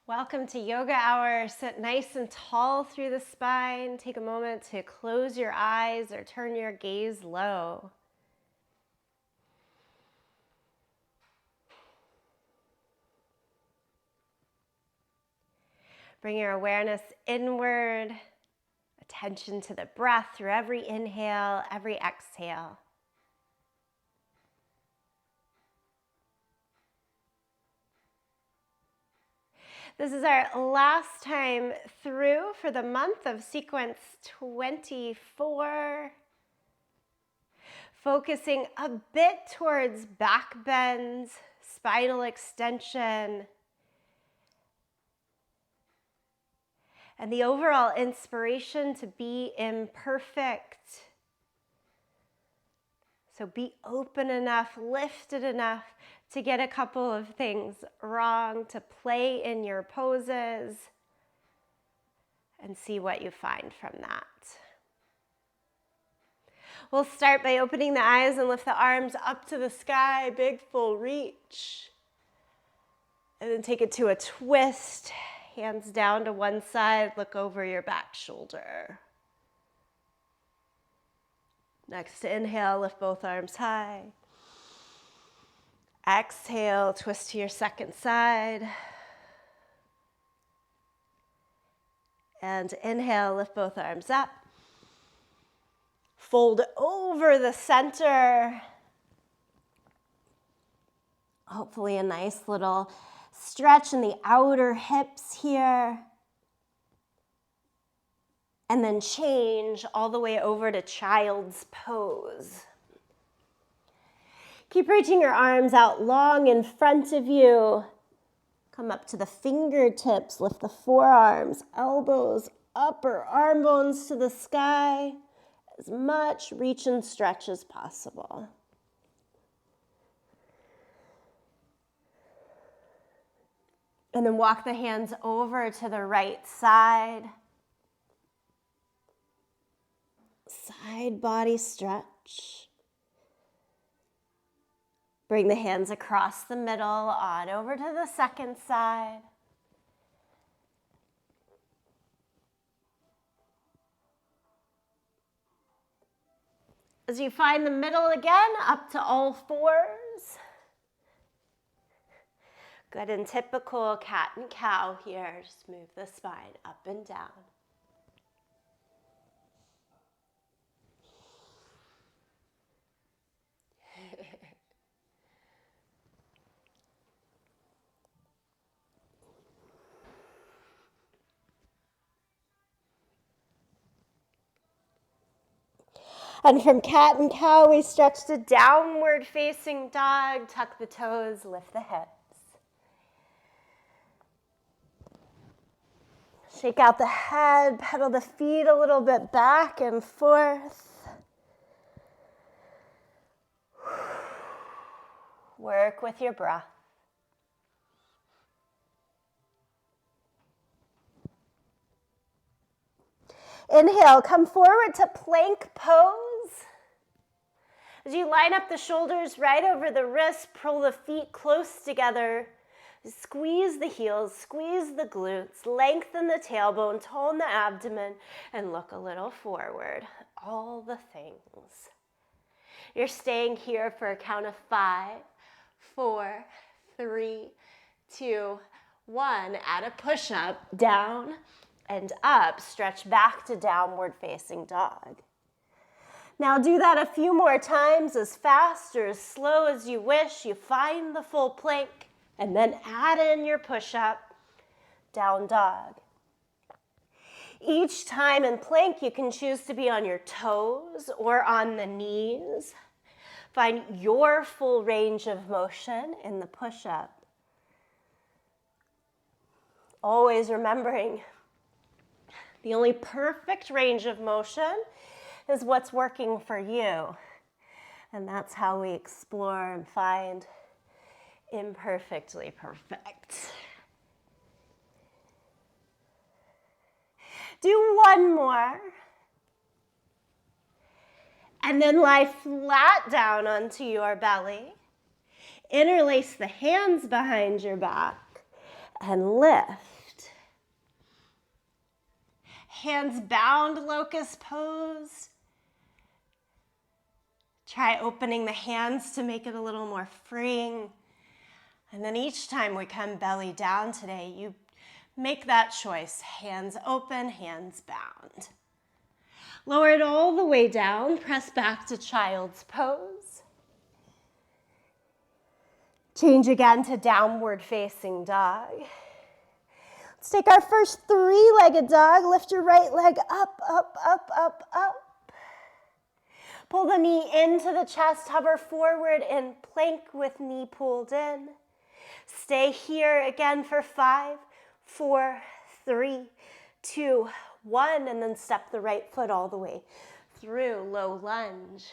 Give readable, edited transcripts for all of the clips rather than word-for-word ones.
Welcome to Yoga Hour. Sit nice and tall through the spine. Take a moment to close your eyes or turn your gaze low. Bring your awareness inward, attention to the breath through every inhale, every exhale. This is our last time through for the month of sequence 24. Focusing a bit towards back bends, spinal extension, and the overall inspiration to be imperfect. So be open enough, lifted enough to get a couple of things wrong, to play in your poses, and see what you find from that. We'll start by opening the eyes and lift the arms up to the sky, big full reach. And then take it to a twist, hands down to one side, look over your back shoulder. Next inhale, lift both arms high. Exhale, twist to your second side. And inhale, lift both arms up. Fold over the center. Hopefully a nice little stretch in the outer hips here. And then change all the way over to child's pose. Keep reaching your arms out long in front of you. Come up to the fingertips, lift the forearms, elbows, upper arm bones to the sky. As much reach and stretch as possible. And then walk the hands over to the right side. Side body stretch. Bring the hands across the middle, on over to the second side. As you find the middle again, up to all fours. Good and typical cat and cow here. Just move the spine up and down. And from cat and cow, we stretch to downward facing dog. Tuck the toes, lift the hips. Shake out the head, pedal the feet a little bit back and forth. Work with your breath. Inhale, come forward to plank pose. As you line up the shoulders right over the wrists, pull the feet close together. Squeeze the heels, squeeze the glutes, lengthen the tailbone, tone the abdomen, and look a little forward. All the things. You're staying here for a count of 5, 4, 3, 2, 1. Add a push-up, down and up. Stretch back to downward facing dog. Now do that a few more times, as fast or as slow as you wish. You find the full plank and then add in your push-up, down dog. Each time in plank, you can choose to be on your toes or on the knees. Find your full range of motion in the push-up. Always remembering the only perfect range of motion is what's working for you. And that's how we explore and find imperfectly perfect. Do one more. And then lie flat down onto your belly. Interlace the hands behind your back and lift. Hands bound, locust pose. Try opening the hands to make it a little more freeing. And then each time we come belly down today, you make that choice. Hands open, hands bound. Lower it all the way down. Press back to child's pose. Change again to downward facing dog. Let's take our first three-legged dog. Lift your right leg up, up, up, up, up. Pull the knee into the chest, hover forward in plank with knee pulled in. Stay here again for 5, 4, 3, 2, 1, and then step the right foot all the way through, low lunge.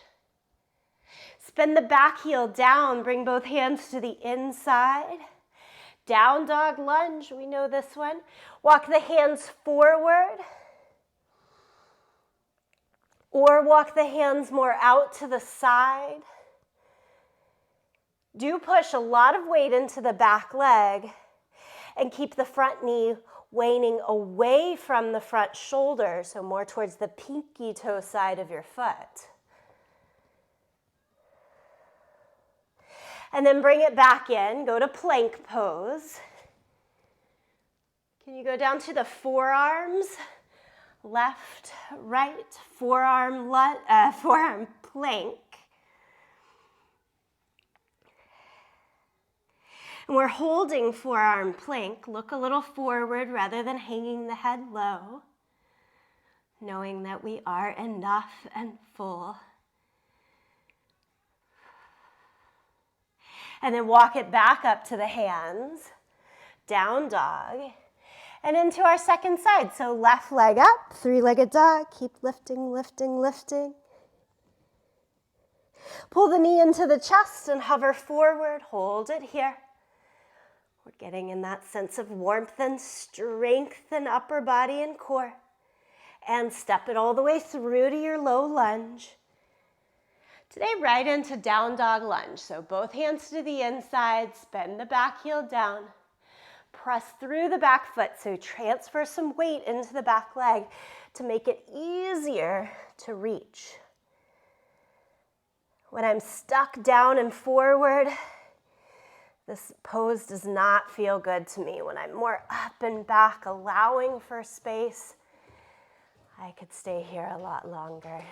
Spin the back heel down, bring both hands to the inside. Down dog lunge, we know this one. Walk the hands forward. Or walk the hands more out to the side. Do push a lot of weight into the back leg and keep the front knee waning away from the front shoulder, so more towards the pinky toe side of your foot. And then bring it back in, go to plank pose. Can you go down to the forearms? Left, right, forearm plank. And we're holding forearm plank. Look a little forward rather than hanging the head low, knowing that we are enough and full. And then walk it back up to the hands, down dog. And into our second side. So left leg up, three-legged dog. Keep lifting, lifting, lifting. Pull the knee into the chest and hover forward. Hold it here. We're getting in that sense of warmth and strength in upper body and core. And step it all the way through to your low lunge. Today, right into down dog lunge. So both hands to the inside, bend the back heel down. Press through the back foot, so transfer some weight into the back leg to make it easier to reach. When I'm stuck down and forward, this pose does not feel good to me. When I'm more up and back, allowing for space, I could stay here a lot longer.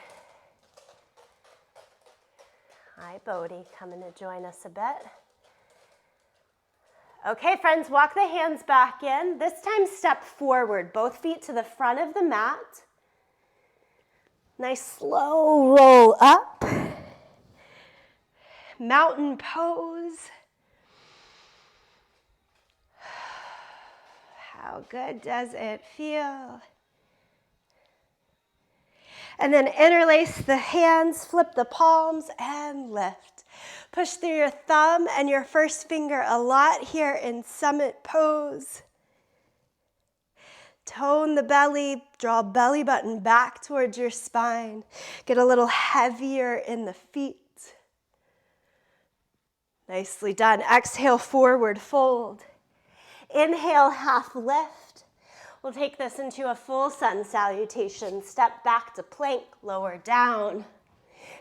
Hi, Bodhi, coming to join us a bit. Okay, friends, walk the hands back in. This time, step forward, both feet to the front of the mat. Nice slow roll up. Mountain pose. How good does it feel? And then interlace the hands, flip the palms, and lift. Push through your thumb and your first finger a lot here in summit pose. Tone the belly, draw belly button back towards your spine. Get a little heavier in the feet. Nicely done. Exhale, forward fold. Inhale, half lift. We'll take this into a full sun salutation. Step back to plank, lower down.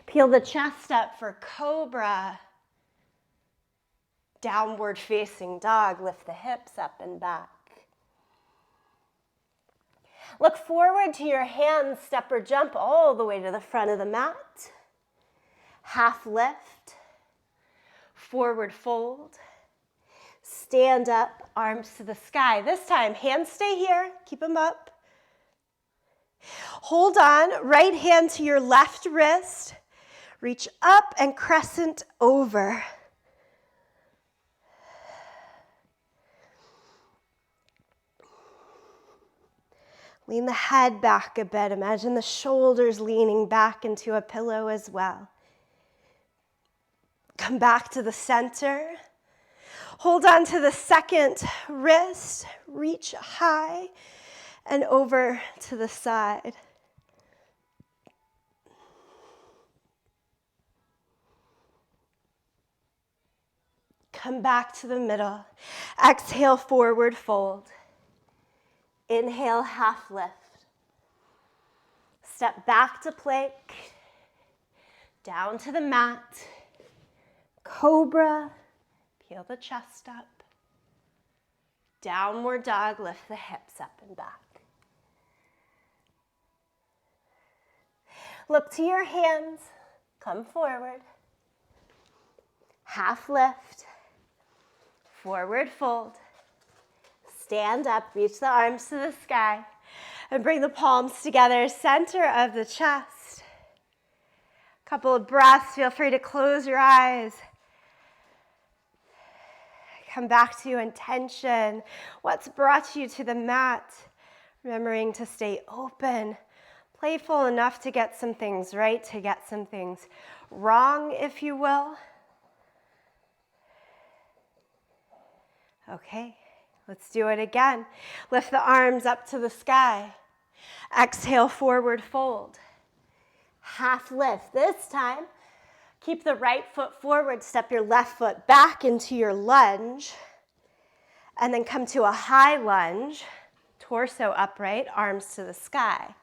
Peel the chest up for cobra. Downward facing dog. Lift the hips up and back. Look forward to your hands, step or jump all the way to the front of the mat. Half lift. Forward fold. Stand up, arms to the sky. This time, hands stay here. Keep them up. Hold on, right hand to your left wrist. Reach up and crescent over. Lean the head back a bit. Imagine the shoulders leaning back into a pillow as well. Come back to the center. Hold on to the second wrist. Reach high and over to the side. Come back to the middle. Exhale, forward fold. Inhale, half lift. Step back to plank, down to the mat, cobra, peel the chest up, downward dog, lift the hips up and back. Look to your hands, come forward, half lift, forward fold, stand up, reach the arms to the sky, and bring the palms together, center of the chest. Couple of breaths, feel free to close your eyes. Come back to intention. What's brought you to the mat? Remembering to stay open, playful enough to get some things right, to get some things wrong, if you will. Okay, let's do it again. Lift the arms up to the sky. Exhale, forward fold. Half lift. This time, keep the right foot forward, step your left foot back into your lunge, and then come to a high lunge, torso upright, arms to the sky.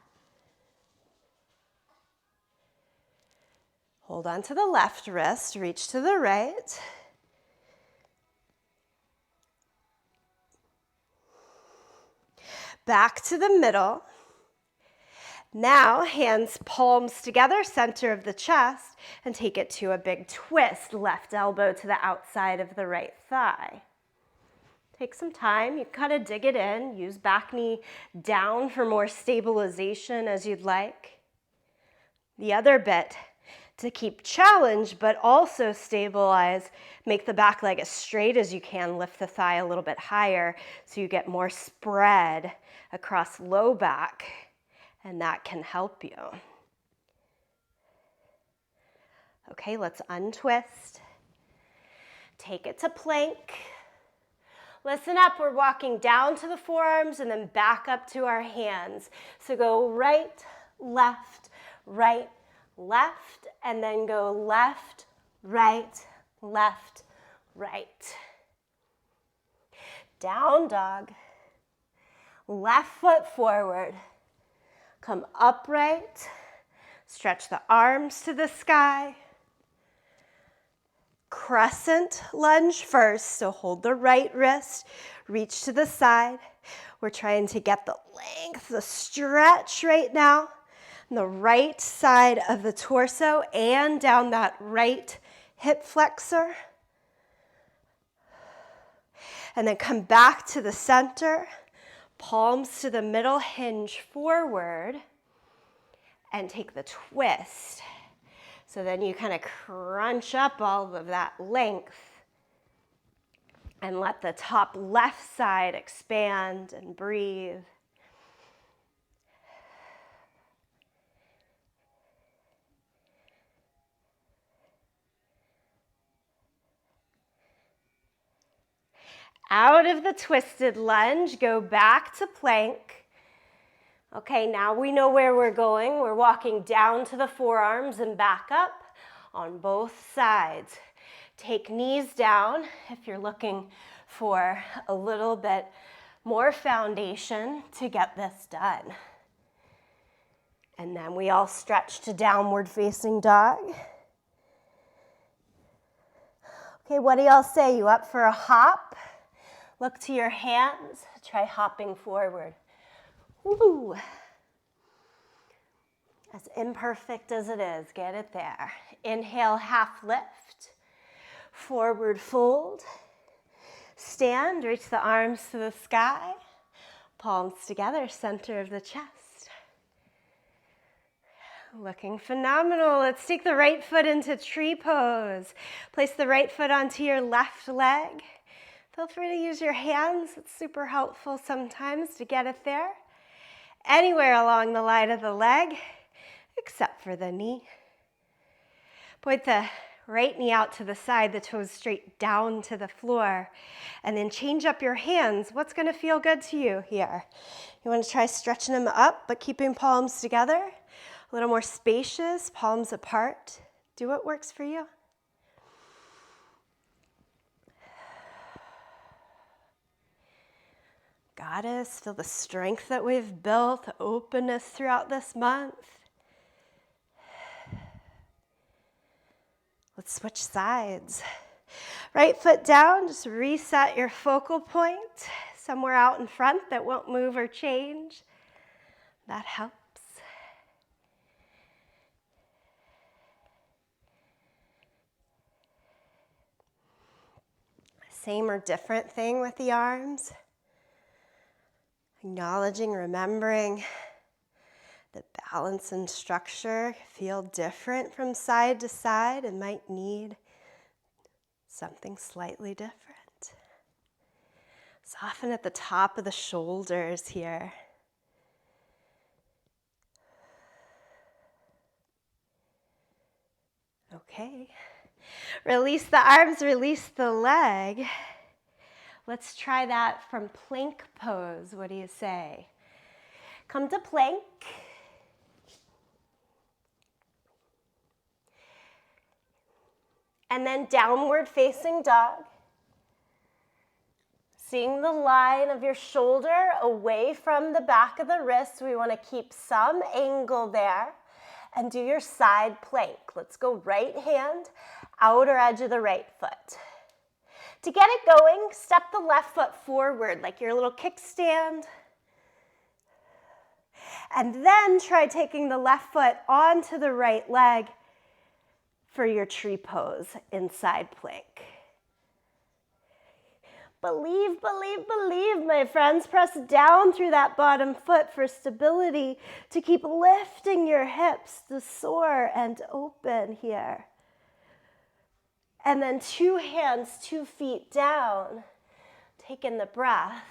Hold on to the left wrist, reach to the right. Back to the middle. Now, hands palms together, center of the chest, and take it to a big twist. Left elbow to the outside of the right thigh. Take some time, you kind of dig it in. Use back knee down for more stabilization as you'd like. The other bit, to keep challenge, but also stabilize, make the back leg as straight as you can. Lift the thigh a little bit higher so you get more spread across low back. And that can help you. Okay, let's untwist. Take it to plank. Listen up, we're walking down to the forearms and then back up to our hands. So go right, left, and then go left, right. Down dog. Left foot forward. Come upright, stretch the arms to the sky. Crescent lunge first, so hold the right wrist, reach to the side. We're trying to get the length, the stretch right now. On the right side of the torso and down that right hip flexor. And then come back to the center. Palms to the middle, hinge forward, and take the twist. So then you kind of crunch up all of that length and let the top left side expand and breathe. Out of the twisted lunge, go back to plank. Okay, now we know where we're going. We're walking down to the forearms and back up on both sides. Take knees down if you're looking for a little bit more foundation to get this done. And then we all stretch to downward facing dog. Okay, what do y'all say? You up for a hop? Look to your hands, try hopping forward. Woo! As imperfect as it is, get it there. Inhale, half lift, forward fold. Stand, reach the arms to the sky, palms together, center of the chest. Looking phenomenal. Let's take the right foot into tree pose. Place the right foot onto your left leg. Feel free to use your hands. It's super helpful sometimes to get it there. Anywhere along the line of the leg, except for the knee. Point the right knee out to the side, the toes straight down to the floor. And then change up your hands. What's going to feel good to you here? You want to try stretching them up, but keeping palms together. A little more spacious, palms apart. Do what works for you. Goddess, feel the strength that we've built, the openness throughout this month. Let's switch sides. Right foot down, just reset your focal point somewhere out in front that won't move or change. That helps. Same or different thing with the arms. Acknowledging, remembering that balance and structure feel different from side to side and might need something slightly different. Soften at the top of the shoulders here. Okay. Release the arms, release the leg. Let's try that from plank pose. What do you say? Come to plank. And then downward facing dog. Seeing the line of your shoulder away from the back of the wrist. We want to keep some angle there. And do your side plank. Let's go right hand, outer edge of the right foot. To get it going, step the left foot forward like your little kickstand. And then try taking the left foot onto the right leg for your tree pose in side plank. Believe, believe, believe, my friends. Press down through that bottom foot for stability to keep lifting your hips to soar and open here. And then 2 hands, 2 feet down. Take in the breath.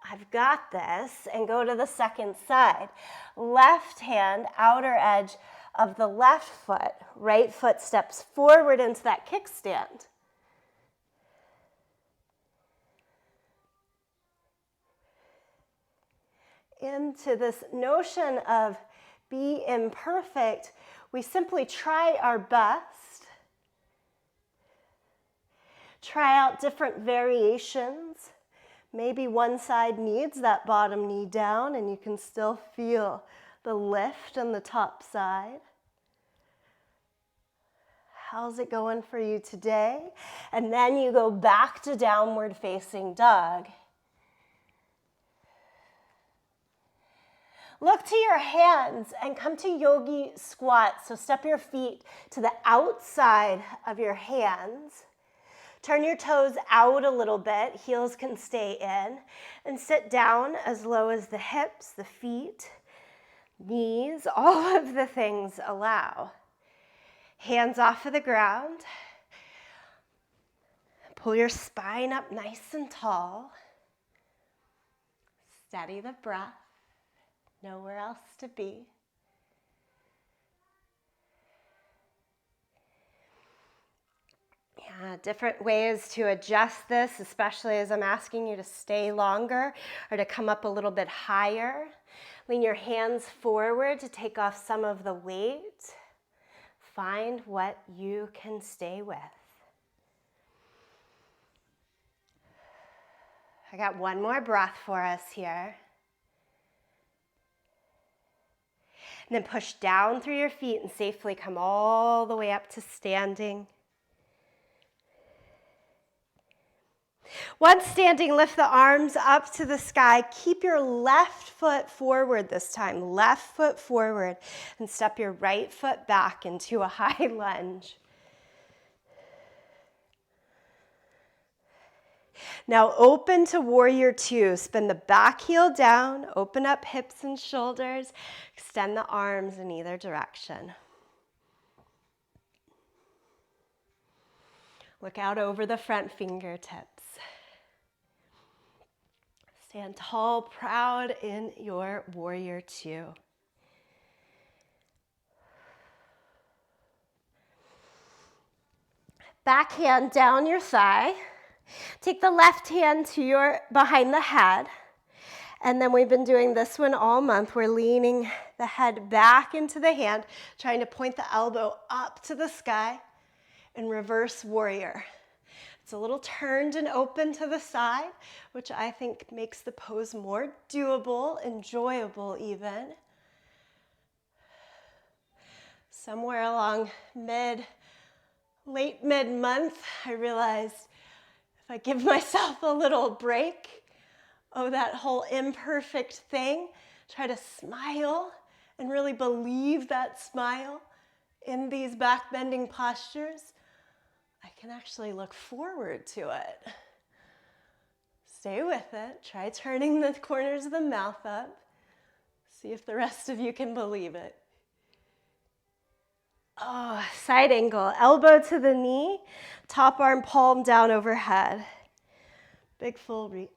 I've got this. And go to the second side. Left hand, outer edge of the left foot. Right foot steps forward into that kickstand. Into this notion of be imperfect, we simply try our best. Try out different variations. Maybe one side needs that bottom knee down and you can still feel the lift on the top side. How's it going for you today? And then you go back to downward facing dog. Look to your hands and come to yogi squat. So step your feet to the outside of your hands. Turn your toes out a little bit. Heels can stay in. And sit down as low as the hips, the feet, knees, all of the things allow. Hands off of the ground. Pull your spine up nice and tall. Steady the breath. Nowhere else to be. Yeah, different ways to adjust this, especially as I'm asking you to stay longer or to come up a little bit higher. Lean your hands forward to take off some of the weight. Find what you can stay with. I got one more breath for us here. And then push down through your feet and safely come all the way up to standing. Once standing, lift the arms up to the sky. Keep your left foot forward this time. Left foot forward. And step your right foot back into a high lunge. Now open to warrior 2. Spin the back heel down. Open up hips and shoulders. Extend the arms in either direction. Look out over the front fingertips. Stand tall, proud in your warrior 2. Back hand down your thigh. Take the left hand to your behind the head. And then we've been doing this one all month. We're leaning the head back into the hand, trying to point the elbow up to the sky in reverse warrior. It's a little turned and open to the side, which I think makes the pose more doable, enjoyable even. Somewhere along late mid-month, I realized if I give myself a little break, that whole imperfect thing, try to smile and really believe that smile in these back bending postures, I can actually look forward to it. Stay with it. Try turning the corners of the mouth up. See if the rest of you can believe it. Oh, side angle. Elbow to the knee, top arm palm down overhead. Big full reach.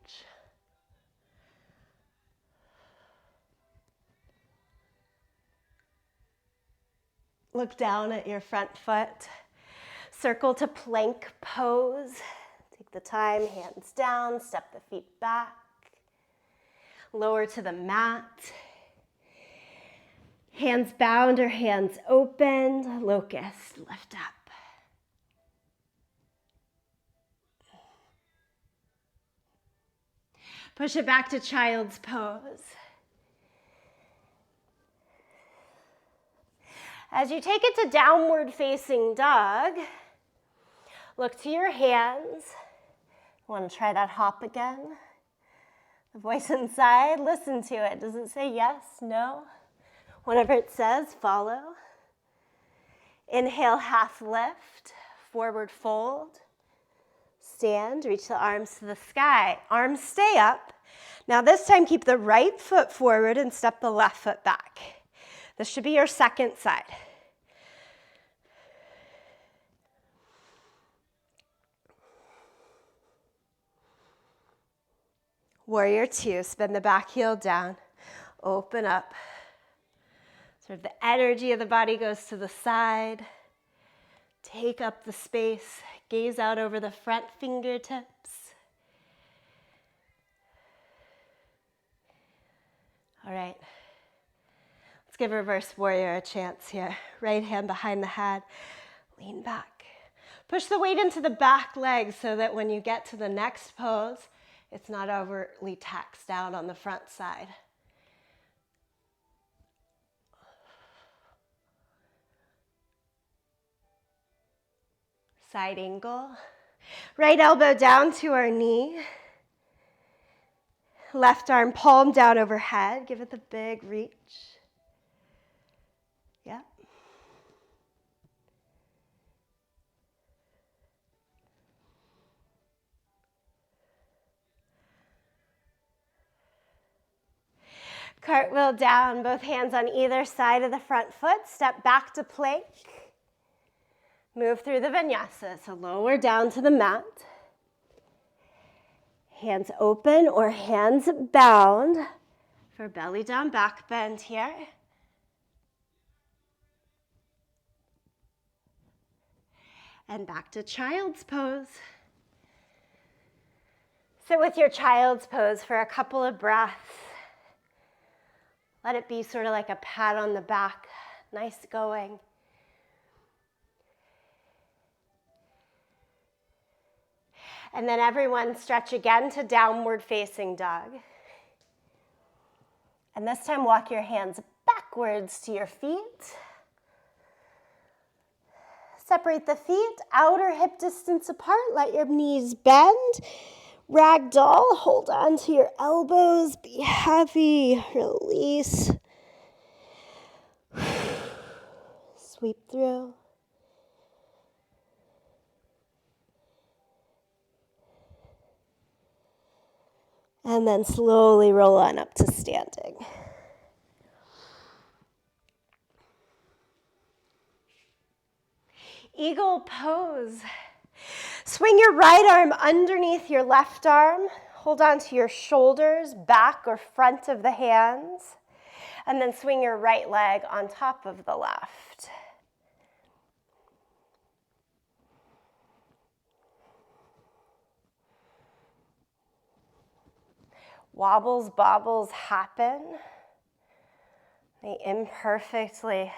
Look down at your front foot. Circle to plank pose. Take the time, hands down, step the feet back. Lower to the mat. Hands bound or hands opened. Locust, lift up. Push it back to child's pose. As you take it to downward facing dog, look to your hands. Want to try that hop again? The voice inside, listen to it. Does it say yes, no? Whatever it says, follow. Inhale, half lift, forward fold. Stand, reach the arms to the sky. Arms stay up. Now this time keep the right foot forward and step the left foot back. This should be your second side. Warrior two, spin the back heel down, open up. Sort of the energy of the body goes to the side. Take up the space, gaze out over the front fingertips. All right, let's give reverse warrior a chance here. Right hand behind the head, lean back. Push the weight into the back leg so that when you get to the next pose, it's not overly taxed out on the front side. Side angle. Right elbow down to our knee. Left arm palm down overhead. Give it the big reach. Yep. Cartwheel down, both hands on either side of the front foot. Step back to plank. Move through the vinyasa, so lower down to the mat. Hands open or hands bound for belly down back bend here. And back to child's pose. Sit with your child's pose for a couple of breaths. Let it be sort of like a pat on the back. Nice going. And then everyone stretch again to downward facing dog. And this time walk your hands backwards to your feet. Separate the feet, outer hip distance apart. Let your knees bend. Ragdoll, hold on to your elbows. Be heavy, release. Sweep through. And then slowly roll on up to standing. Eagle pose. Swing your right arm underneath your left arm. Hold on to your shoulders, back or front of the hands. And then swing your right leg on top of the left. Wobbles, bobbles happen. They imperfectly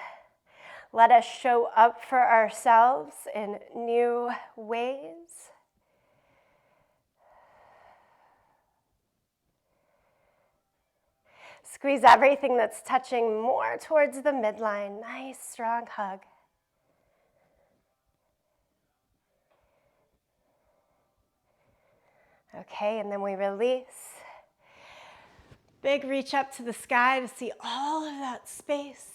let us show up for ourselves in new ways. Squeeze everything that's touching more towards the midline. Nice, strong hug. Okay, and then we release. Big reach up to the sky to see all of that space.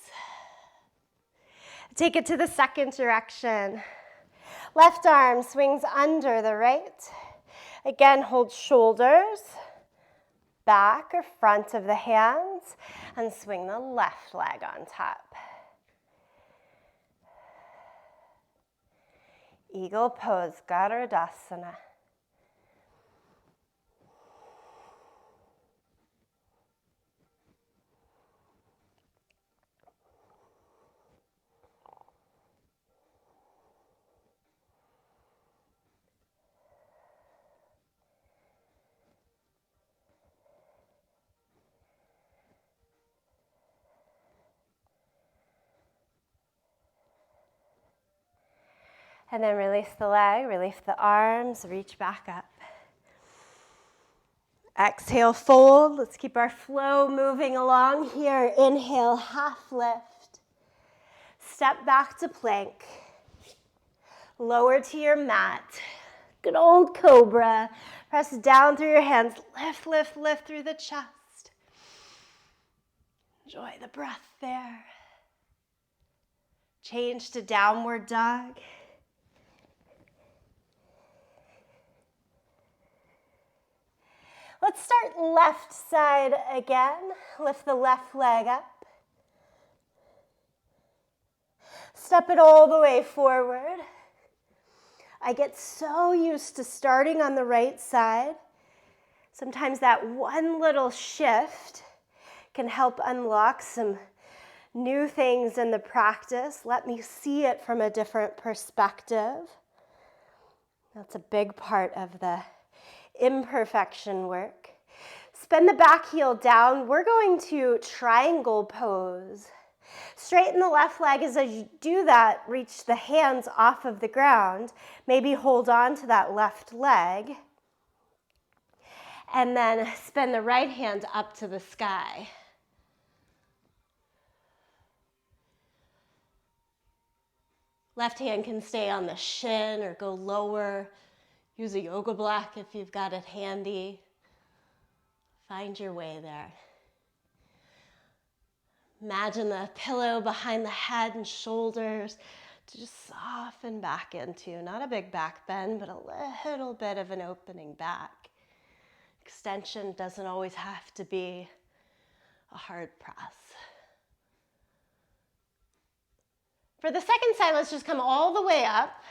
Take it to the second direction. Left arm swings under the right. Again, hold shoulders, back or front of the hands, and swing the left leg on top. Eagle pose, Garudasana. And then release the leg, release the arms, reach back up. Exhale, fold. Let's keep our flow moving along here. Inhale, half lift. Step back to plank. Lower to your mat. Good old cobra. Press down through your hands. Lift, lift, lift through the chest. Enjoy the breath there. Change to downward dog. Let's start left side again. Lift the left leg up. Step it all the way forward. I get so used to starting on the right side. Sometimes that one little shift can help unlock some new things in the practice. Let me see it from a different perspective. That's a big part of the imperfection work. Spin the back heel down. We're going to triangle pose. Straighten the left leg. As you do that, reach the hands off of the ground. Maybe hold on to that left leg. And then spin the right hand up to the sky. Left hand can stay on the shin or go lower. Use a yoga block if you've got it handy. Find your way there. Imagine the pillow behind the head and shoulders to just soften back into. Not a big back bend, but a little bit of an opening back. Extension doesn't always have to be a hard press. For the second side, let's just come all the way up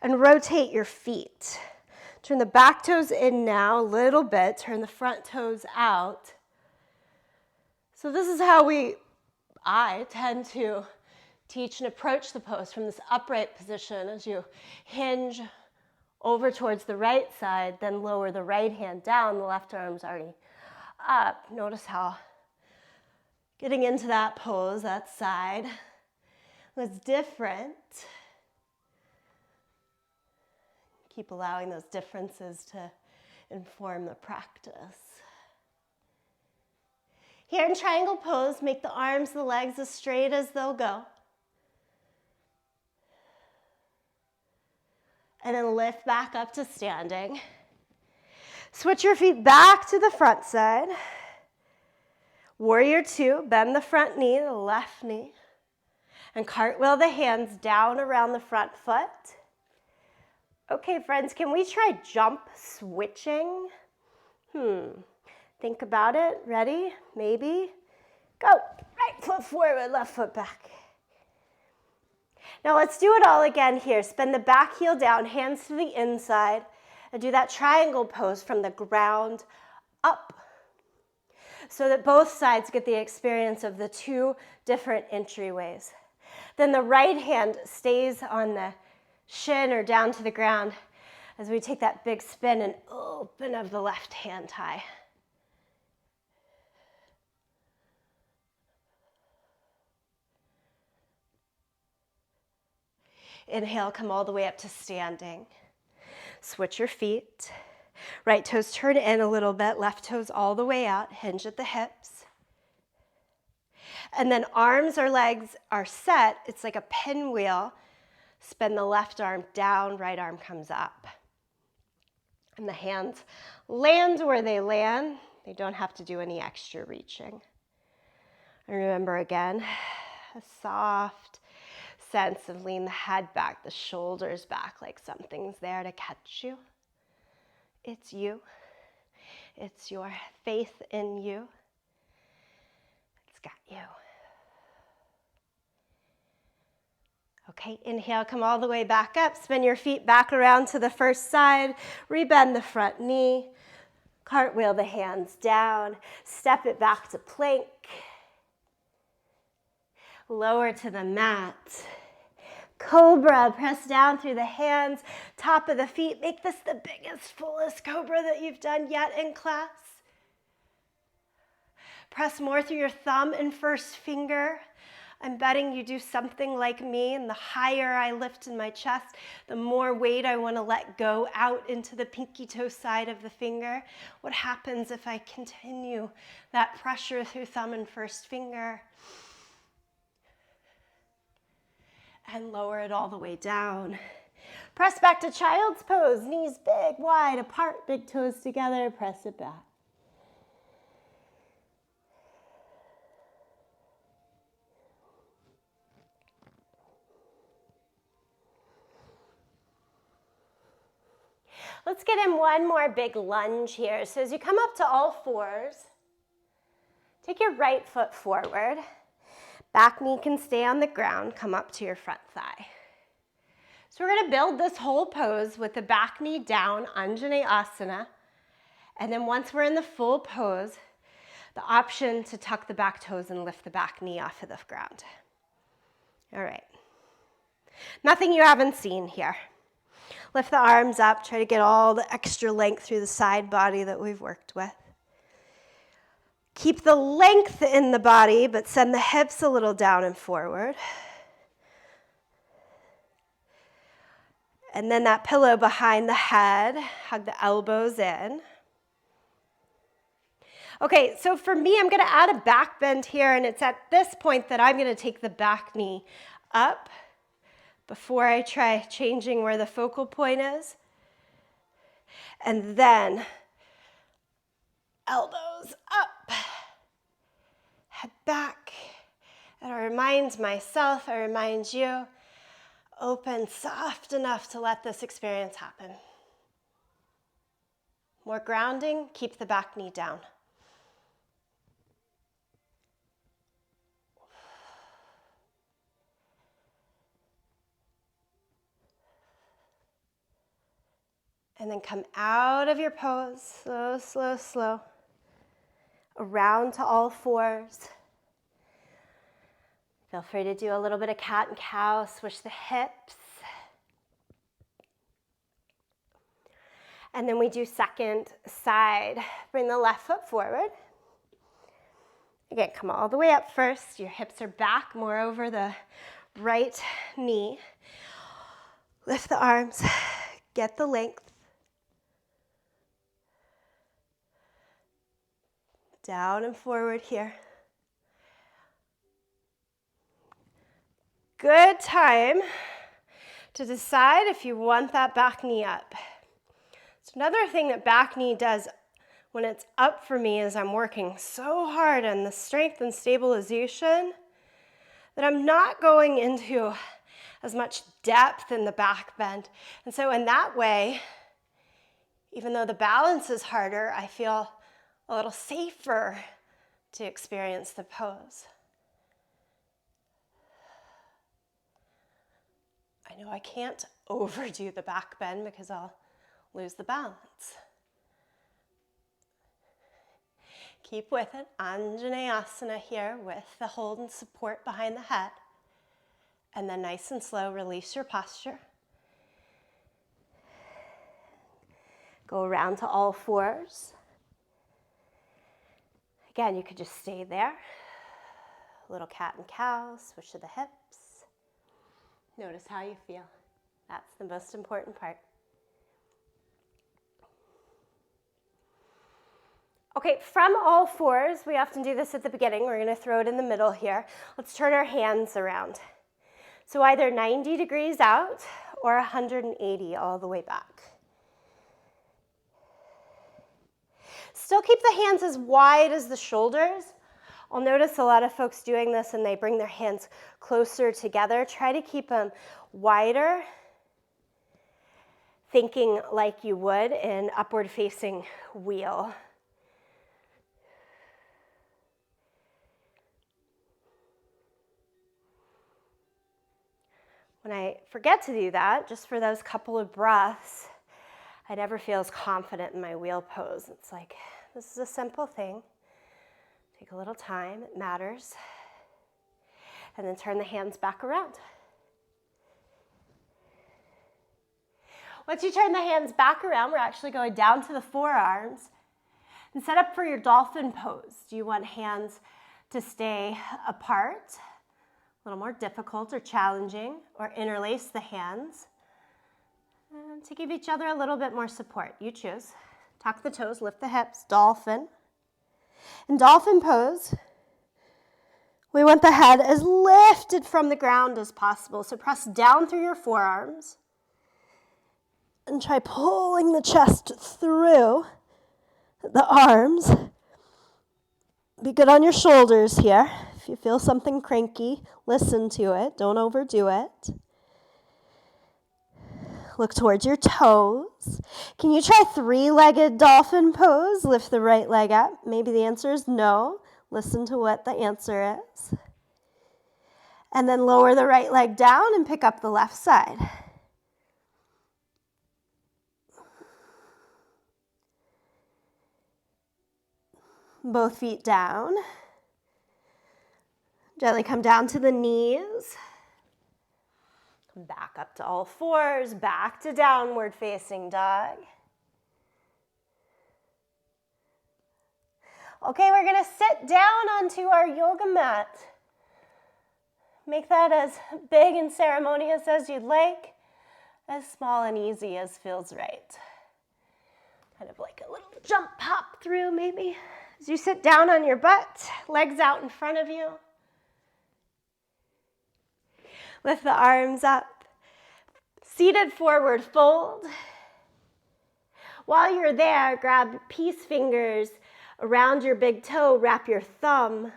and rotate your feet. Turn the back toes in now a little bit. Turn the front toes out. So this is how I tend to teach and approach the pose from this upright position as you hinge over towards the right side, then lower the right hand down. The left arm's already up. Notice how getting into that pose, that side, was different. Keep allowing those differences to inform the practice. Here in triangle pose, make the arms, the legs as straight as they'll go. And then lift back up to standing. Switch your feet back to the front side. Warrior two, bend the front knee, the left knee. And cartwheel the hands down around the front foot. Okay, friends, can we try jump switching? Think about it. Ready? Maybe. Go. Right foot forward, left foot back. Now let's do it all again here. Spin the back heel down, hands to the inside, and do that triangle pose from the ground up so that both sides get the experience of the two different entryways. Then the right hand stays on the shin or down to the ground as we take that big spin and open of the left hand high. Inhale, come all the way up to standing. Switch your feet. Right toes turn in a little bit, left toes all the way out, hinge at the hips. And then arms or legs are set. It's like a pinwheel. Spin the left arm down, right arm comes up. And the hands land where they land. They don't have to do any extra reaching. And remember again, a soft sense of lean the head back, the shoulders back, like something's there to catch you. It's you. It's your faith in you. It's got you. Okay, inhale, come all the way back up. Spin your feet back around to the first side. Rebend the front knee. Cartwheel the hands down. Step it back to plank. Lower to the mat. Cobra, press down through the hands, top of the feet. Make this the biggest, fullest cobra that you've done yet in class. Press more through your thumb and first finger. I'm betting you do something like me, and the higher I lift in my chest, the more weight I want to let go out into the pinky toe side of the finger. What happens if I continue that pressure through thumb and first finger? And lower it all the way down. Press back to child's pose, knees big, wide apart, big toes together, press it back. Let's get in one more big lunge here. So as you come up to all fours, take your right foot forward. Back knee can stay on the ground, come up to your front thigh. So we're gonna build this whole pose with the back knee down, Anjaneyasana. And then once we're in the full pose, the option to tuck the back toes and lift the back knee off of the ground. All right. Nothing you haven't seen here. Lift the arms up, try to get all the extra length through the side body that we've worked with. Keep the length in the body, but send the hips a little down and forward. And then that pillow behind the head, hug the elbows in. Okay, so for me, I'm gonna add a back bend here, and it's at this point that I'm gonna take the back knee up before I try changing where the focal point is. And then elbows up, head back. And I remind myself, I remind you, open soft enough to let this experience happen. More grounding, keep the back knee down. And then come out of your pose, slow, slow, slow. Around to all fours. Feel free to do a little bit of cat and cow, switch the hips. And then we do second side. Bring the left foot forward. Again, come all the way up first. Your hips are back, more over the right knee. Lift the arms, get the length. Down and forward here. Good time to decide if you want that back knee up. So another thing that back knee does when it's up for me is I'm working so hard on the strength and stabilization that I'm not going into as much depth in the back bend. And so in that way, even though the balance is harder, I feel a little safer to experience the pose. I know I can't overdo the back bend because I'll lose the balance. Keep with it, Anjaneyasana here with the hold and support behind the head. And then nice and slow, release your posture. Go around to all fours. Again, you could just stay there. A little cat and cow, switch to the hips. Notice how you feel. That's the most important part. Okay, from all fours, we often do this at the beginning. We're gonna throw it in the middle here. Let's turn our hands around. So either 90 degrees out or 180 all the way back. Still keep the hands as wide as the shoulders. I'll notice a lot of folks doing this and they bring their hands closer together. Try to keep them wider, thinking like you would in upward facing wheel. When I forget to do that, just for those couple of breaths, I never feel as confident in my wheel pose. It's like, this is a simple thing. Take a little time, it matters. And then turn the hands back around. Once you turn the hands back around, we're actually going down to the forearms and set up for your dolphin pose. Do you want hands to stay apart? A little more difficult or challenging, or interlace the hands and to give each other a little bit more support. You choose. Tuck the toes, lift the hips, dolphin. In dolphin pose, we want the head as lifted from the ground as possible. So press down through your forearms and try pulling the chest through the arms. Be good on your shoulders here. If you feel something cranky, listen to it. Don't overdo it. Look towards your toes. Can you try three-legged dolphin pose? Lift the right leg up. Maybe the answer is no. Listen to what the answer is. And then lower the right leg down and pick up the left side. Both feet down. Gently come down to the knees. Come back up to all fours, back to downward facing dog. Okay, we're gonna sit down onto our yoga mat. Make that as big and ceremonious as you'd like, as small and easy as feels right. Kind of like a little jump hop through maybe. As you sit down on your butt, legs out in front of you. Lift the arms up. Seated forward fold. While you're there, grab peace fingers around your big toe, wrap your thumb.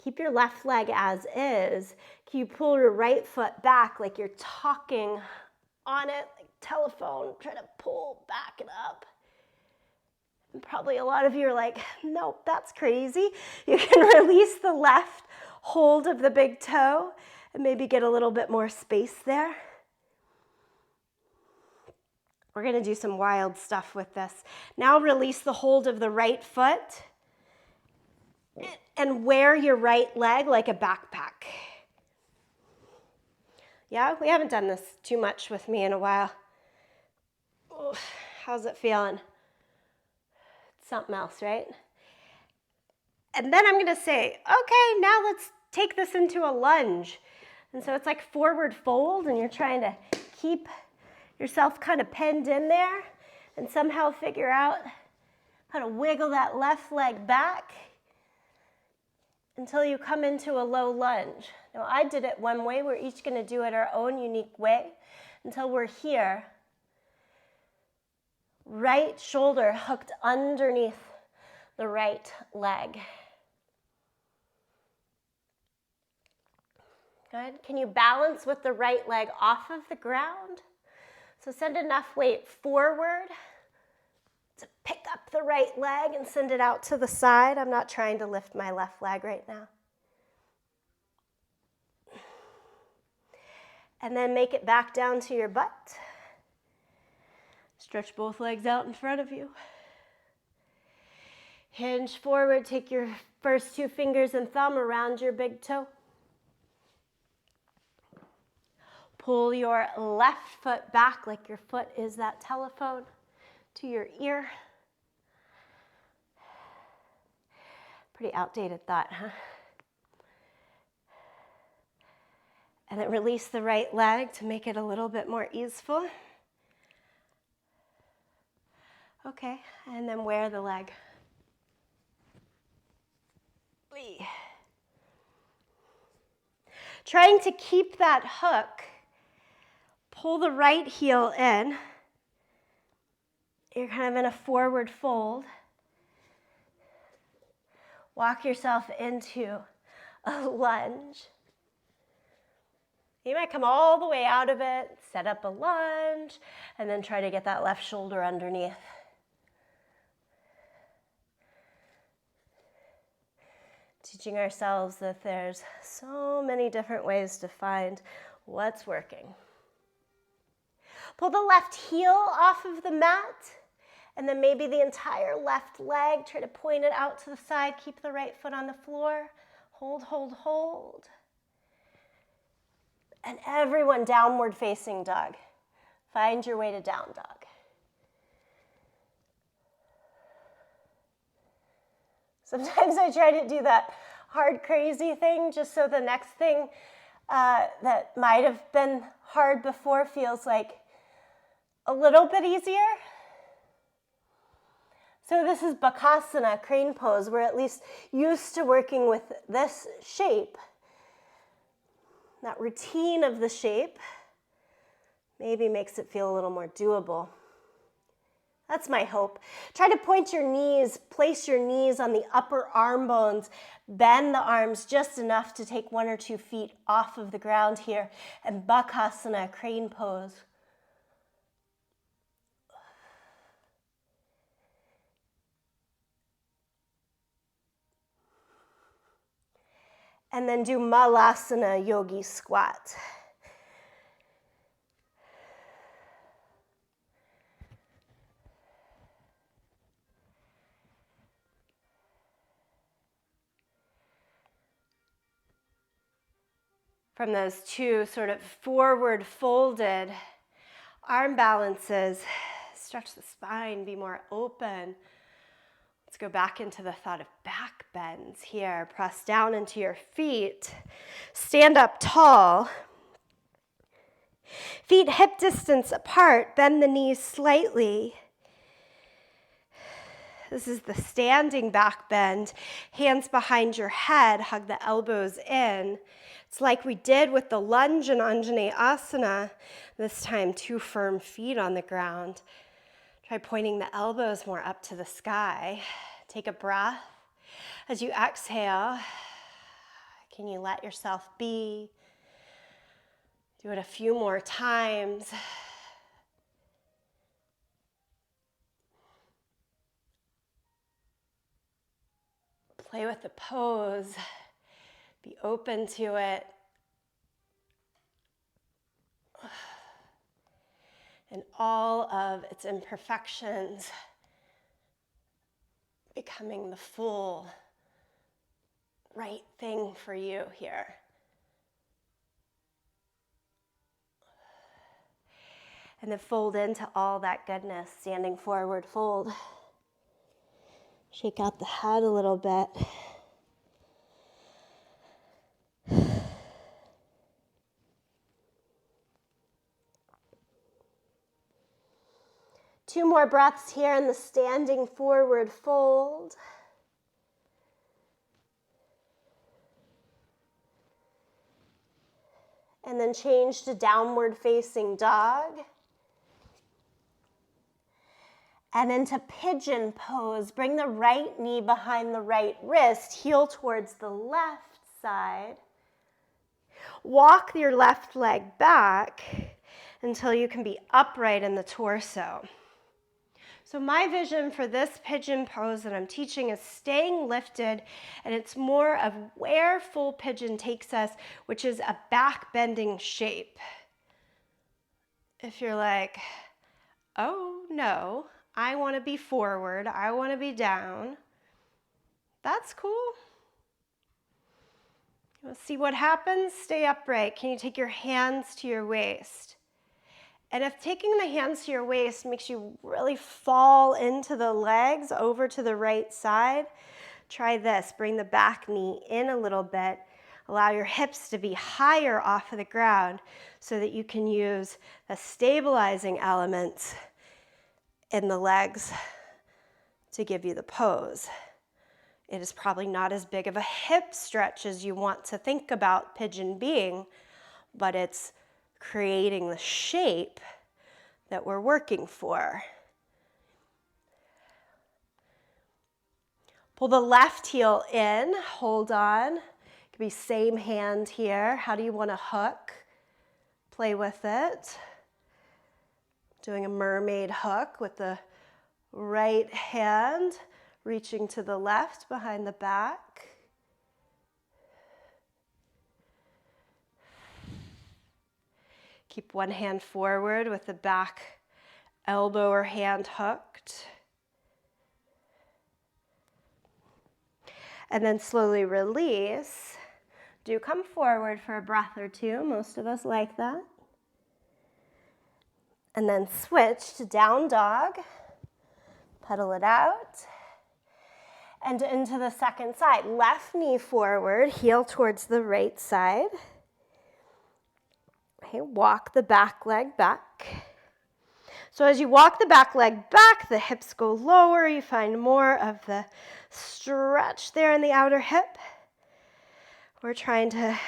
Keep your left leg as is. Can you pull your right foot back like you're talking on it, like telephone? Try to pull back and up. And probably a lot of you are like, nope, that's crazy. You can release the left hold of the big toe and maybe get a little bit more space there. We're going to do some wild stuff with this. Now release the hold of the right foot and wear your right leg like a backpack. Yeah, we haven't done this too much with me in a while. Ooh, how's it feeling? It's something else, right? And then I'm gonna say, okay, now let's take this into a lunge. And so it's like forward fold and you're trying to keep yourself kind of pinned in there and somehow figure out how to wiggle that left leg back until you come into a low lunge. Now I did it one way. We're each gonna do it our own unique way until we're here. Right shoulder hooked underneath the right leg. Good. Can you balance with the right leg off of the ground? So send enough weight forward to pick up the right leg and send it out to the side. I'm not trying to lift my left leg right now. And then make it back down to your butt. Stretch both legs out in front of you. Hinge forward, take your first two fingers and thumb around your big toe. Pull your left foot back like your foot is that telephone to your ear. Pretty outdated thought, huh? And then release the right leg to make it a little bit more easeful. Okay, and then wear the leg. Trying to keep that hook. Pull the right heel in. You're kind of in a forward fold. Walk yourself into a lunge. You might come all the way out of it, set up a lunge, and then try to get that left shoulder underneath. Teaching ourselves that there's so many different ways to find what's working. Pull the left heel off of the mat, and then maybe the entire left leg. Try to point it out to the side. Keep the right foot on the floor. Hold, hold, hold. And everyone, downward facing dog. Find your way to down dog. Sometimes I try to do that hard, crazy thing just so the next thing that might have been hard before feels like a little bit easier. So this is Bakasana, crane pose. We're at least used to working with this shape. That routine of the shape maybe makes it feel a little more doable. That's my hope. Try to point your knees, place your knees on the upper arm bones, bend the arms just enough to take 1 or 2 feet off of the ground here, and Bakasana, crane pose. And then do Malasana, yogi squat. From those two sort of forward folded arm balances, stretch the spine, be more open. Let's go back into the thought of back bends here. Press down into your feet. Stand up tall. Feet hip distance apart. Bend the knees slightly. This is the standing back bend. Hands behind your head. Hug the elbows in. It's like we did with the lunge in Anjaneyasana. This time, 2 firm feet on the ground. Try pointing the elbows more up to the sky. Take a breath. As you exhale, can you let yourself be? Do it a few more times. Play with the pose. Be open to it. And all of its imperfections becoming the full right thing for you here. And then fold into all that goodness, standing forward fold. Shake out the head a little bit. Two more breaths here in the standing forward fold. And then change to downward facing dog. And into pigeon pose. Bring the right knee behind the right wrist, heel towards the left side. Walk your left leg back until you can be upright in the torso. So my vision for this pigeon pose that I'm teaching is staying lifted, and it's more of where full pigeon takes us, which is a back bending shape. If you're like, oh no, I want to be forward, I want to be down, that's cool. Let's see what happens. Stay upright. Can you take your hands to your waist? And if taking the hands to your waist makes you really fall into the legs over to the right side, try this. Bring the back knee in a little bit. Allow your hips to be higher off of the ground so that you can use the stabilizing elements in the legs to give you the pose. It is probably not as big of a hip stretch as you want to think about pigeon being, but it's creating the shape that we're working for. Pull the left heel in, hold on. It could be same hand here. How do you want to hook? Play with it. Doing a mermaid hook with the right hand, reaching to the left behind the back. Keep one hand forward with the back elbow or hand hooked. And then slowly release. Do come forward for a breath or two. Most of us like that. And then switch to down dog. Pedal it out. And into the second side. Left knee forward, heel towards the right side. Okay, walk the back leg back. So as you walk the back leg back, the hips go lower. You find more of the stretch there in the outer hip. We're trying to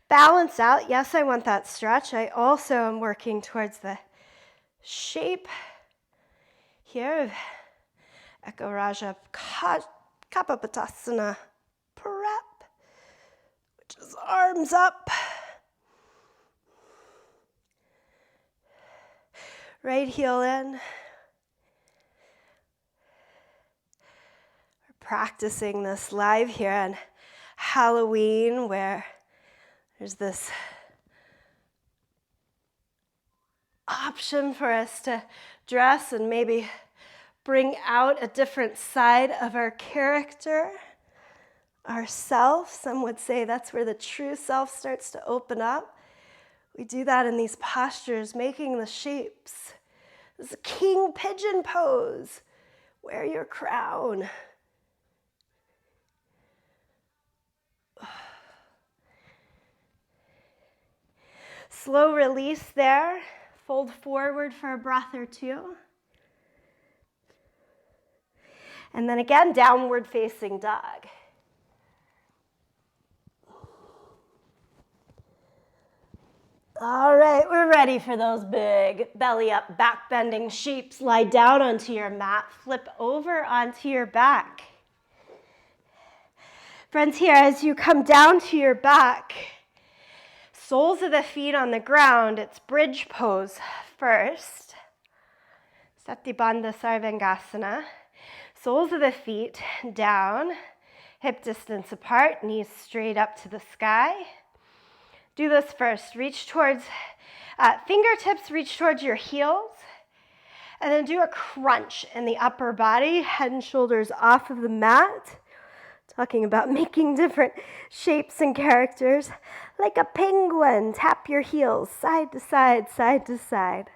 balance out. Yes, I want that stretch. I also am working towards the shape here of Ekaraja Kapapatasana prep, which is arms up. Right heel in. We're practicing this live here on Halloween, where there's this option for us to dress and maybe bring out a different side of our character, ourself. Some would say that's where the true self starts to open up. We do that in these postures, making the shapes. This is a king pigeon pose. Wear your crown. Slow release there. Fold forward for a breath or two. And then again, downward facing dog. All right, we're ready for those big belly up, back bending shapes. Lie down onto your mat, flip over onto your back. Friends, here, as you come down to your back, soles of the feet on the ground, it's bridge pose first. Satibandha Sarvangasana. Soles of the feet down, hip distance apart, knees straight up to the sky. Do this first. Reach towards, fingertips reach towards your heels. And then do a crunch in the upper body, head and shoulders off of the mat. Talking about making different shapes and characters. Like a penguin, tap your heels side to side, side to side.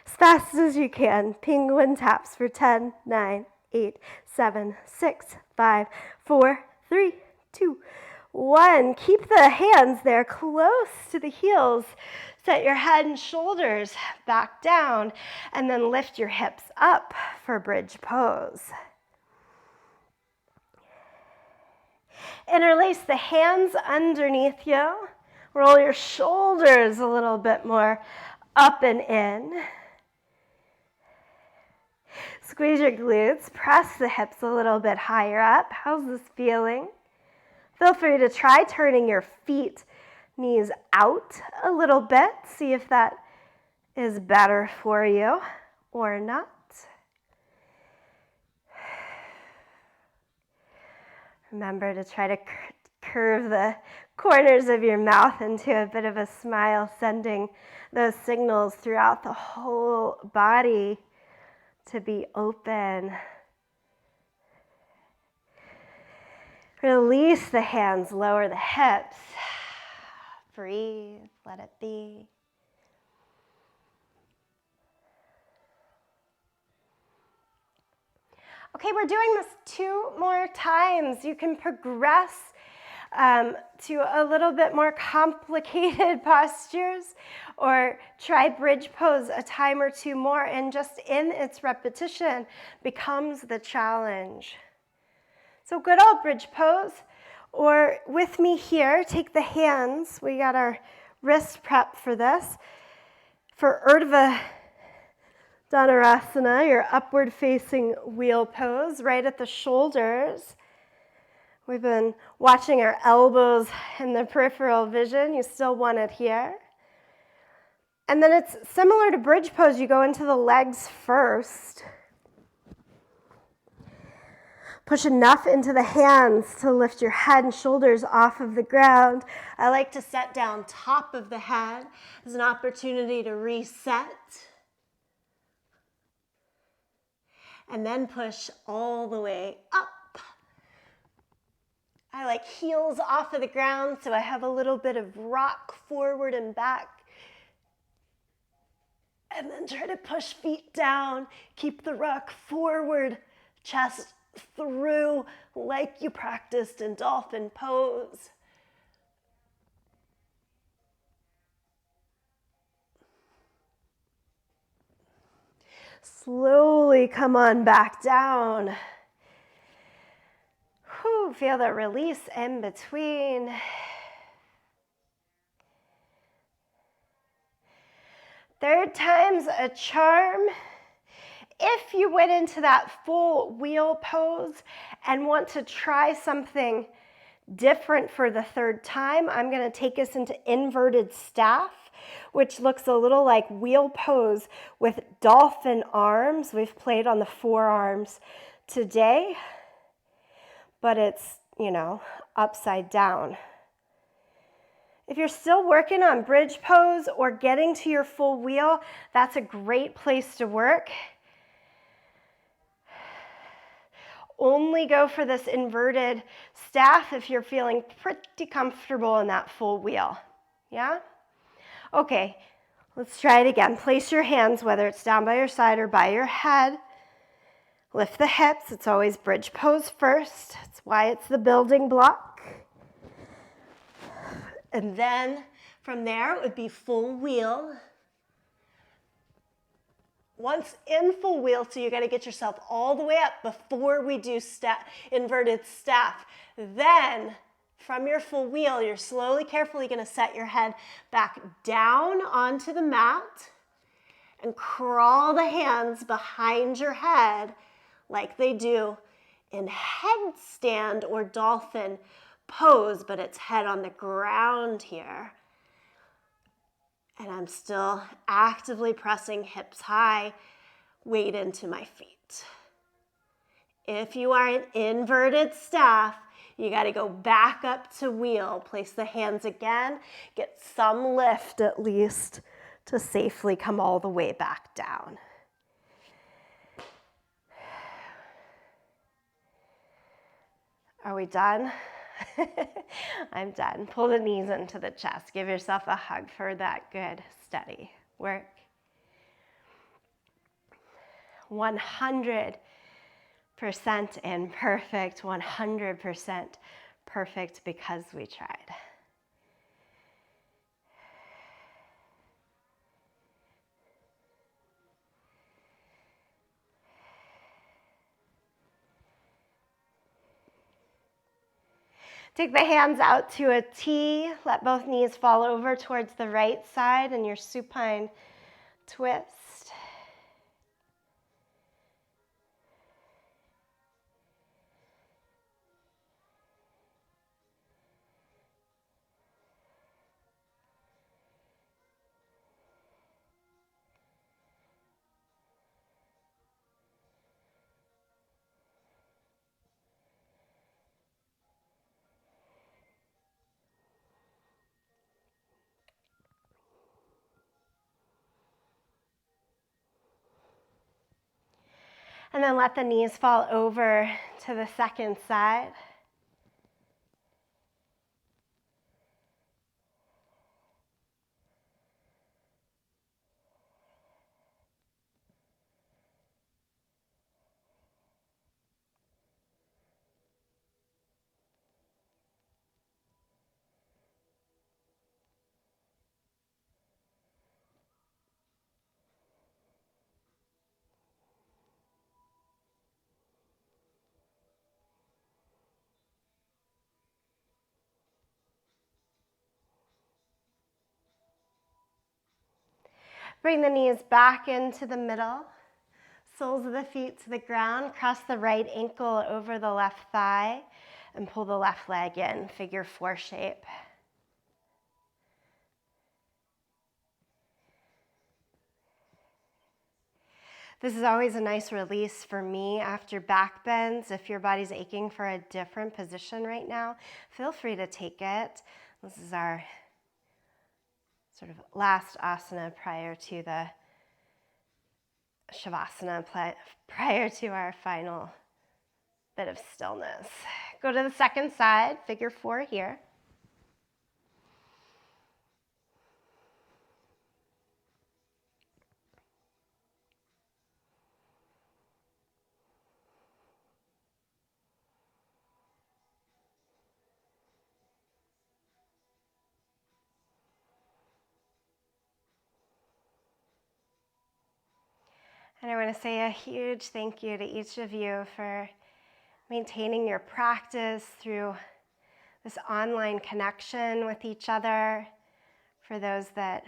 As fast as you can. Penguin taps for 10, 9, 8, 7, 6, 5, 4, 3, 2, 1. Keep the hands there close to the heels. Set your head and shoulders back down, and then lift your hips up for bridge pose. Interlace the hands underneath you. Roll your shoulders a little bit more up and in. Squeeze your glutes. Press the hips a little bit higher up. How's this feeling? Feel free to try turning your feet, knees out a little bit. See if that is better for you or not. Remember to try to curve the corners of your mouth into a bit of a smile, sending those signals throughout the whole body to be open. Release the hands, lower the hips. Breathe, let it be. Okay, we're doing this 2 more times. You can progress to a little bit more complicated postures, or try bridge pose a time or two more, and just in its repetition becomes the challenge. So good old bridge pose, or with me here, take the hands. We got our wrist prep for this. For Urdhva Dhanurasana, your upward facing wheel pose, right at the shoulders. We've been watching our elbows in the peripheral vision. You still want it here. And then it's similar to bridge pose. You go into the legs first. Push enough into the hands to lift your head and shoulders off of the ground. I like to set down top of the head as an opportunity to reset. And then push all the way up. I like heels off of the ground, so I have a little bit of rock forward and back. And then try to push feet down. Keep the rock forward, chest through, like you practiced in dolphin pose. Slowly come on back down. Whew, feel the release in between. Third time's a charm. If you went into that full wheel pose and want to try something different for the third time, I'm going to take us into inverted staff, which looks a little like wheel pose with dolphin arms. We've played on the forearms today, but it's, upside down. If you're still working on bridge pose or getting to your full wheel, that's a great place to work. Only go for this inverted staff if you're feeling pretty comfortable in that full wheel. Yeah? Okay, let's try it again. Place your hands, whether it's down by your side or by your head. Lift the hips. It's always bridge pose first. That's why it's the building block. And then from there, it would be full wheel. Once in full wheel, so you got to get yourself all the way up before we do inverted staff. Then from your full wheel, you're slowly, carefully going to set your head back down onto the mat and crawl the hands behind your head like they do in headstand or dolphin pose, but it's head on the ground here. And I'm still actively pressing hips high, weight into my feet. If you are in inverted staff, you got to go back up to wheel. Place the hands again. Get some lift at least to safely come all the way back down. Are we done? I'm done. Pull the knees into the chest. Give yourself a hug for that good, steady work. 100% imperfect, 100% perfect because we tried. Take the hands out to a T. Let both knees fall over towards the right side in your supine twist. And then let the knees fall over to the second side. Bring the knees back into the middle. Soles of the feet to the ground. Cross the right ankle over the left thigh and pull the left leg in, figure four shape. This is always a nice release for me after back bends. If your body's aching for a different position right now, feel free to take it. This is our sort of last asana prior to the Shavasana, prior to our final bit of stillness. Go to the second side, figure four here. And I want to say a huge thank you to each of you for maintaining your practice through this online connection with each other, for those that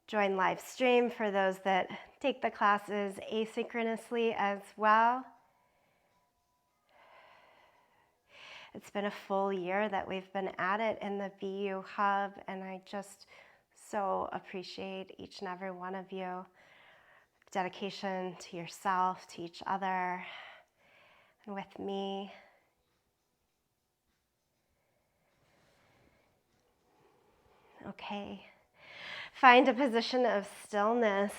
join live stream, for those that take the classes asynchronously as well. It's been a full year that we've been at it in the BU Hub, and I just so appreciate each and every one of you. Dedication to yourself, to each other, and with me. Okay. Find a position of stillness.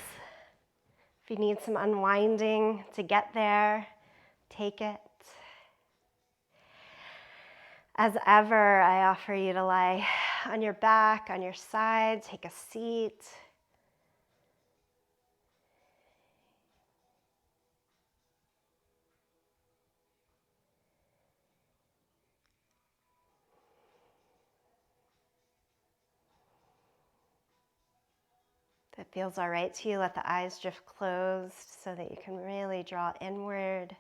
If you need some unwinding to get there, take it. As ever, I offer you to lie on your back, on your side, take a seat. If it feels all right to you, let the eyes drift closed so that you can really draw inward.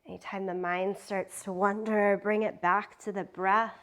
Anytime the mind starts to wander, bring it back to the breath.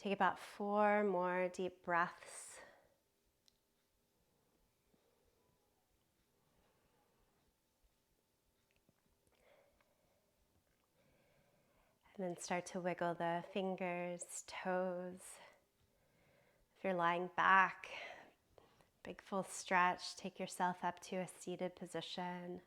Take about 4 more deep breaths. And then start to wiggle the fingers, toes. If you're lying back, big full stretch, take yourself up to a seated position.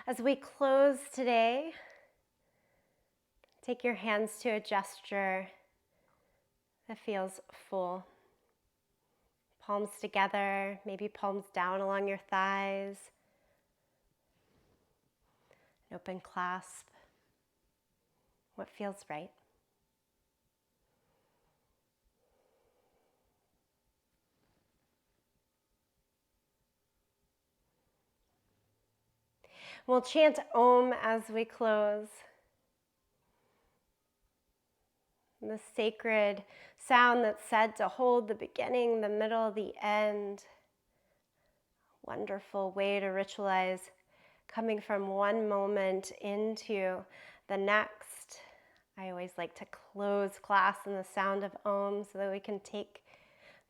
As we close today, take your hands to a gesture that feels full. Palms together, maybe palms down along your thighs. An open clasp. what feels right. We'll chant Om as we close. The sacred sound that's said to hold the beginning, the middle, the end. Wonderful way to ritualize coming from one moment into the next. I always like to close class in the sound of Om so that we can take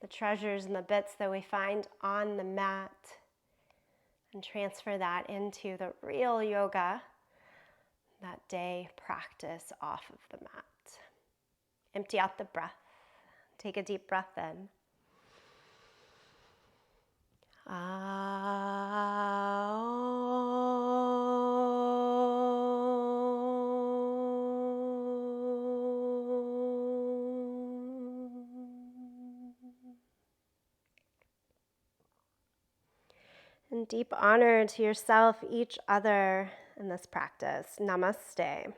the treasures and the bits that we find on the mat and transfer that into the real yoga, that day practice off of the mat. Empty out the breath. Take a deep breath in. And deep honor to yourself, each other in this practice. Namaste.